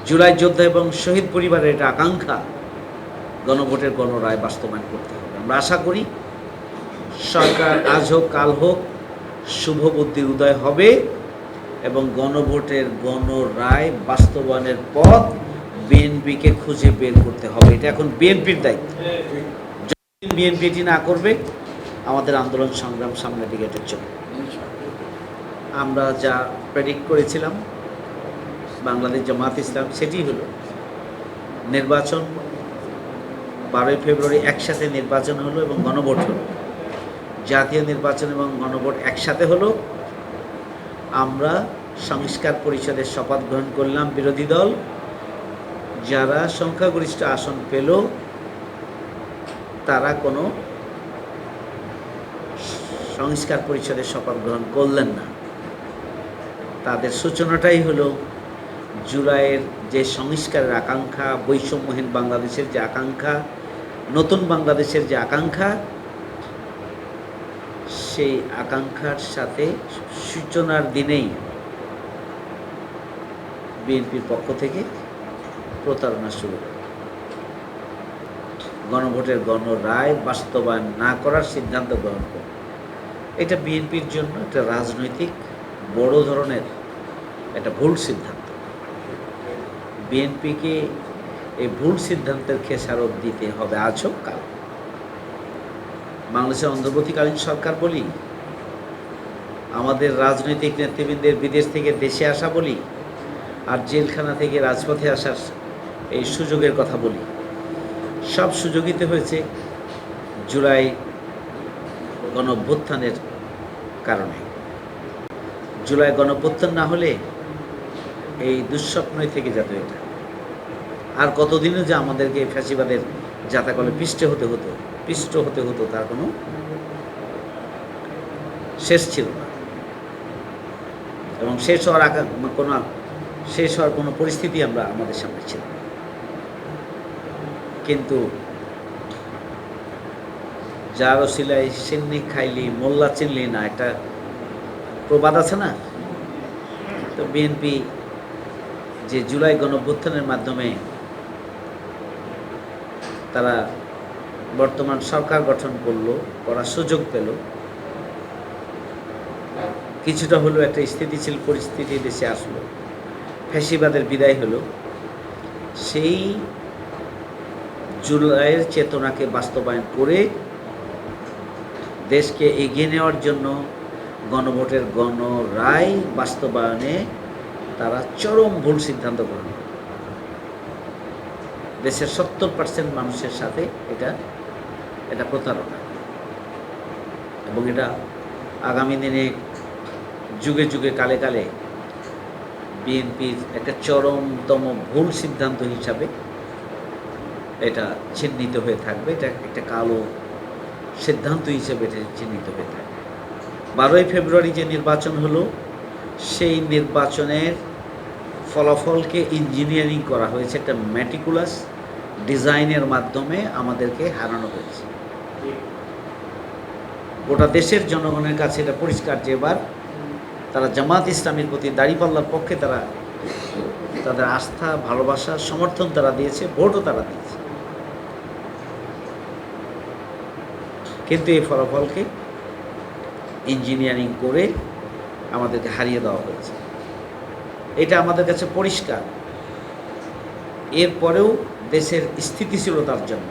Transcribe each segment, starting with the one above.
জুলাই যোদ্ধা এবং শহীদ পরিবারের এটা আকাঙ্ক্ষা, গণভোটের গণরায় বাস্তবায়ন করতে হবে। আমরা আশা করি সরকার আজ হোক কাল হোক শুভ বুদ্ধির উদয় হবে এবং গণভোটের গণরায় বাস্তবায়নের পথ বিএনপিকে খুঁজে বের করতে হবে। এটা এখন বিএনপির দায়িত্ব। যদি বিএনপি এটি না করবে, আমাদের আন্দোলন সংগ্রাম সামনের দিকে এটা চলবে। আমরা যা প্রেডিক্ট করেছিলাম বাংলাদেশ জামাত ইসলাম, সেটি হলো নির্বাচন 12ই ফেব্রুয়ারি একসাথে নির্বাচন হলো এবং গণভোট হলো। জাতীয় নির্বাচন এবং গণভোট একসাথে হলো। আমরা সংস্কার পরিষদের শপথ গ্রহণ করলাম। বিরোধী দল যারা সংখ্যাগরিষ্ঠ আসন পেল তারা কোনো সংস্কার পরিষদের শপথ গ্রহণ করলেন না। তাদের সূচনাটাই হলো জুলাইয়ের যে সংস্কারের আকাঙ্ক্ষা, বৈষম্যহীন বাংলাদেশের যে আকাঙ্ক্ষা, নতুন বাংলাদেশের যে আকাঙ্ক্ষা, সেই আকাঙ্ক্ষার সাথে সূচনার দিনেই বিএনপির পক্ষ থেকে প্রতারণা শুরু হয়। গণভোটের গণরায় বাস্তবায়ন না করার সিদ্ধান্ত গ্রহণ করে। এটা বিএনপির জন্য একটা রাজনৈতিক বড় ধরনের একটা ভুল সিদ্ধান্ত। বিএনপিকে এই ভুল সিদ্ধান্তের খেসারত দিতে হবে আজ হোক কাল। বাংলাদেশের অন্তর্বর্তীকালীন সরকার বলি, আমাদের রাজনৈতিক নেতৃবৃন্দের বিদেশ থেকে দেশে আসা বলি, আর জেলখানা থেকে রাজপথে আসার এই সুযোগের কথা বলি, সব সুযোগিত হয়েছে জুলাই গণঅভ্যুত্থানের কারণে। জুলাই গণঅভ্যুত্থান না হলে এই দুঃস্বপ্নই থেকে যেত এটা। আর কতদিনও যে আমাদেরকে ফ্যাসিবাদের জাতাকলে পিষ্ট হতে হতো তার কোনো শেষ ছিল না এবং শেষ হওয়ার কোনো পরিস্থিতি আমাদের সামনে ছিল না। কিন্তু যার ওসিলায় সিন্নি খাইলি মোল্লা চিনলি না, একটা প্রবাদ আছে না? তো বিএনপি যে জুলাই গণঅভ্যুত্থানের মাধ্যমে তারা বর্তমান সরকার গঠন করার সুযোগ পেল, কিছুটা হলো একটা স্থিতিশীল পরিস্থিতি দেশে আসলো, ফ্যাসিবাদের বিদায় হলো, সেই জুলাইয়ের চেতনাকে বাস্তবায়ন করে দেশকে এগিয়ে নেওয়ার জন্য গণভোটের গণরায় বাস্তবায়নে তারা চরম ভুল সিদ্ধান্ত গ্রহণ করে। দেশের 70% মানুষের সাথে এটা প্রতারণা এবং এটা আগামী দিনে যুগে যুগে কালে কালে বিএনপির একটা চরমতম ভুল সিদ্ধান্ত হিসাবে এটা চিহ্নিত হয়ে থাকবে। এটা একটা কালো সিদ্ধান্ত হিসেবে এটা চিহ্নিত হয়ে থাকবে। 12ই ফেব্রুয়ারি যে নির্বাচন হলো, সেই নির্বাচনের ফলাফলকে ইঞ্জিনিয়ারিং করা হয়েছে, একটা ম্যাটিকুলাস ডিজাইনের মাধ্যমে আমাদেরকে হারানো হয়েছে। গোটা দেশের জনগণের কাছে এটা পরিষ্কার যে এবার তারা জামাত ইসলামের প্রতি, দাঁড়িপাল্লার পক্ষে তারা তাদের আস্থা, ভালোবাসা, সমর্থন তারা দিয়েছে, ভোটও তারা দিয়েছে। কিন্তু এই ফলাফলকে ইঞ্জিনিয়ারিং করে আমাদেরকে হারিয়ে দেওয়া হয়েছে। এটা আমাদের কাছে পরিষ্কার। এরপরেও দেশের স্থিতিশীলতার জন্য,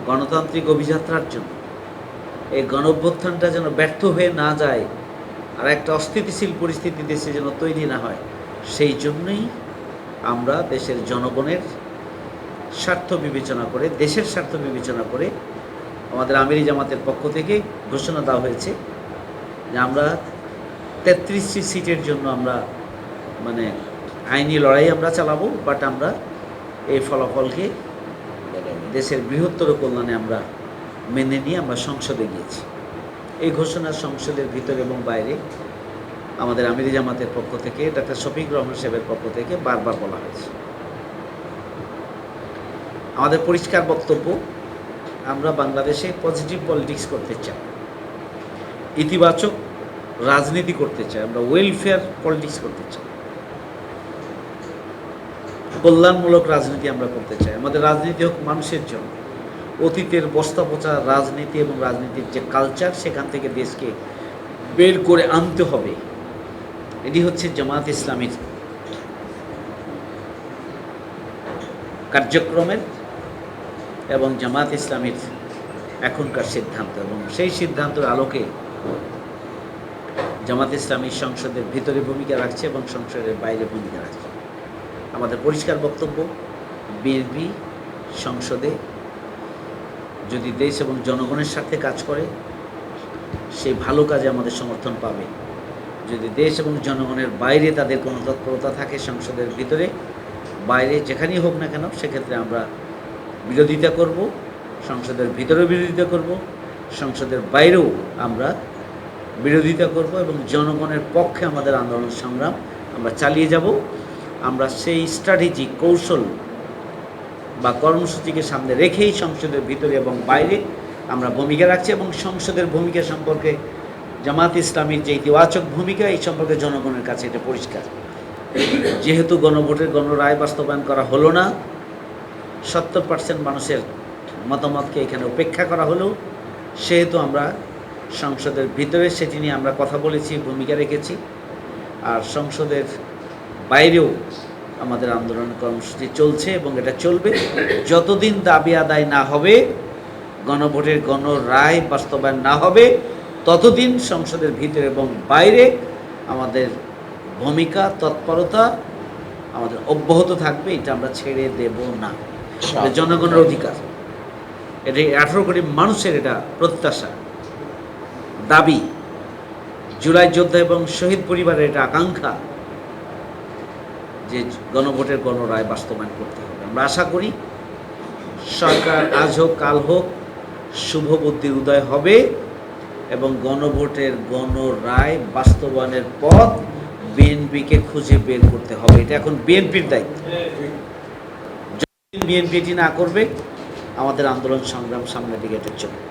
গণতান্ত্রিক অভিযাত্রার জন্য, এই গণঅভ্যুত্থানটা যেন ব্যর্থ হয়ে না যায়, আর একটা অস্থিতিশীল পরিস্থিতি দেশে যেন তৈরি না হয়, সেই জন্যই আমরা দেশের জনগণের স্বার্থ বিবেচনা করে, দেশের স্বার্থ বিবেচনা করে আমাদের আমিরি জামাতের পক্ষ থেকে ঘোষণা দেওয়া হয়েছে যে আমরা 33টি সিটের জন্য আমরা আইনি লড়াই আমরা চালাবো, বাট আমরা এই ফলাফলকে দেশের বৃহত্তর কল্যাণে আমরা মেনে নিয়ে আমরা সংসদে গিয়েছি। এই ঘোষণা সংসদের ভিতরে এবং বাইরে আমাদের আমিরি জামাতের পক্ষ থেকে, ডাক্তার শফিক রহমান সাহেবের পক্ষ থেকে বারবার বলা হয়েছে। আমাদের পরিষ্কার বক্তব্য, আমরা বাংলাদেশে পজিটিভ পলিটিক্স করতে চাই, ইতিবাচক রাজনীতি করতে চাই, আমরা ওয়েলফেয়ার পলিটিক্স করতে চাই। কল্যাণমূলক রাজনীতি আমরা করতে চাই। আমাদের রাজনীতি হোক মানুষের জন্য। অতীতের বস্তা পচা রাজনীতি এবং রাজনীতির যে কালচার, সেখান থেকে দেশকে বের করে আনতে হবে। এটি হচ্ছে জামায়াত ইসলামীর কার্যক্রমের এবং জামায়াত ইসলামীর এখনকার সিদ্ধান্ত, এবং সেই সিদ্ধান্তের আলোকে জামায়াত ইসলামী সংসদের ভিতরে ভূমিকা রাখছে এবং সংসদের বাইরে ভূমিকা রাখছে। আমাদের পরিষ্কার বক্তব্য, বিএনপি সংসদে যদি দেশ এবং জনগণের স্বার্থে কাজ করে, সেই ভালো কাজে আমাদের সমর্থন পাবে। যদি দেশ এবং জনগণের বাইরে তাদের কোনো তৎপরতা থাকে সংসদের ভিতরে বাইরে যেখানেই হোক না কেন, সেক্ষেত্রে আমরা বিরোধিতা করব, সংসদের ভিতরেও বিরোধিতা করব, সংসদের বাইরেও আমরা বিরোধিতা করব এবং জনগণের পক্ষে আমাদের আন্দোলন সংগ্রাম আমরা চালিয়ে যাব। আমরা সেই স্ট্র্যাটেজি, কৌশল বা কর্মসূচিকে সামনে রেখেই সংসদের ভিতরে এবং বাইরে আমরা ভূমিকা রাখছি, এবং সংসদের ভূমিকা সম্পর্কে জামায়াত ইসলামীর যে ইতিবাচক ভূমিকা, এই সম্পর্কে জনগণের কাছে এটা পরিষ্কার। যেহেতু গণভোটের গণরায় বাস্তবায়ন করা হলো না, 70% মানুষের মতামতকে এখানে উপেক্ষা করা হলো, সেহেতু আমরা সংসদের ভিতরে সেটি নিয়ে আমরা কথা বলেছি, ভূমিকা রেখেছি। আর সংসদের বাইরেও আমাদের আন্দোলন কর্মসূচি চলছে এবং এটা চলবে যতদিন দাবি আদায় না হবে, গণভোটের গণরায় বাস্তবায়ন না হবে, ততদিন সংসদের ভিতরে এবং বাইরে আমাদের ভূমিকা, তৎপরতা আমাদের অব্যাহত থাকবে। এটা আমরা ছেড়ে দেব না। এটা জনগণের অধিকার, এটা 18 কোটি মানুষের এটা প্রত্যাশা, দাবি, জুলাই যোদ্ধা এবং শহীদ পরিবারের এটা আকাঙ্ক্ষা যে গণভোটের গণরায় বাস্তবায়ন করতে হবে। আমরা আশা করি সরকার আজ হোক কাল হোক শুভ বুদ্ধির উদয় হবে এবং গণভোটের গণরায় বাস্তবায়নের পথ বিএনপিকে খুঁজে বের করতে হবে। এটা এখন বিএনপির দায়িত্ব। যতদিন বিএনপি এটি না করবে, আমাদের আন্দোলন সংগ্রাম সামনের দিকে এটা চলবে।